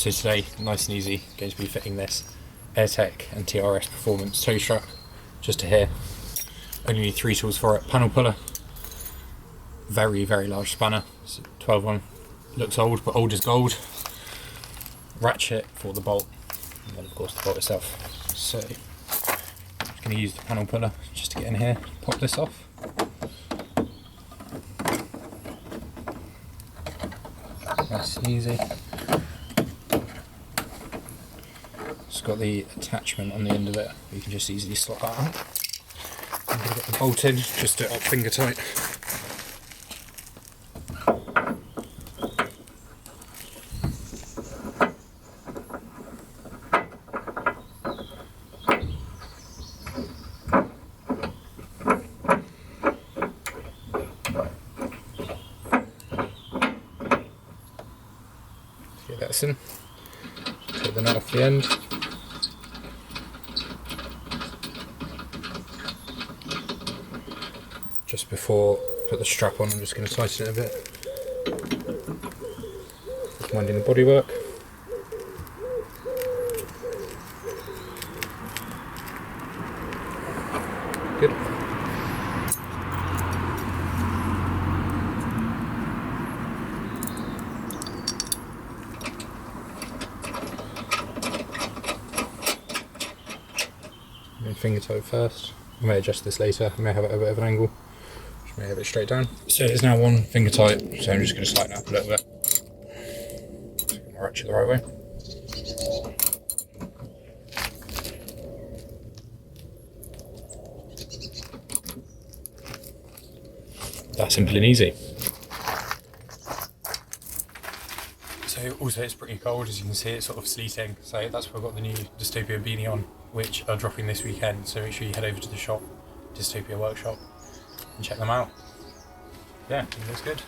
So today, nice and easy, going to be fitting this Airtec and TRS performance tow strap just to here. Only need 3 tools for it. Panel puller, very large spanner, it's a 12 looks old but old is gold. Ratchet for the bolt, and then of course the bolt itself. So I'm just going to use the panel puller just to get in here, pop this off. Nice and easy. It's got the attachment on the end of it, you can just easily slot that out. I'm going to get the bolt in, just do it up finger tight. Get that in, take the nut off the end. Just before I put the strap on, I'm just going to tighten it a bit. Just winding the bodywork. Good. Finger toe first. I may adjust this later, I may have it a bit of an angle. Just may have it straight down. So it's now one finger tight, so I'm just going to tighten it up a little bit. Get my ratchet the right way. That's simple and easy. So also it's pretty cold, as you can see, it's sort of sleeting, so that's why I've got the new Dystopia beanie on, which are dropping this weekend, so make sure you head over to the shop, Dystopia Workshop, and check them out. Yeah, it looks good.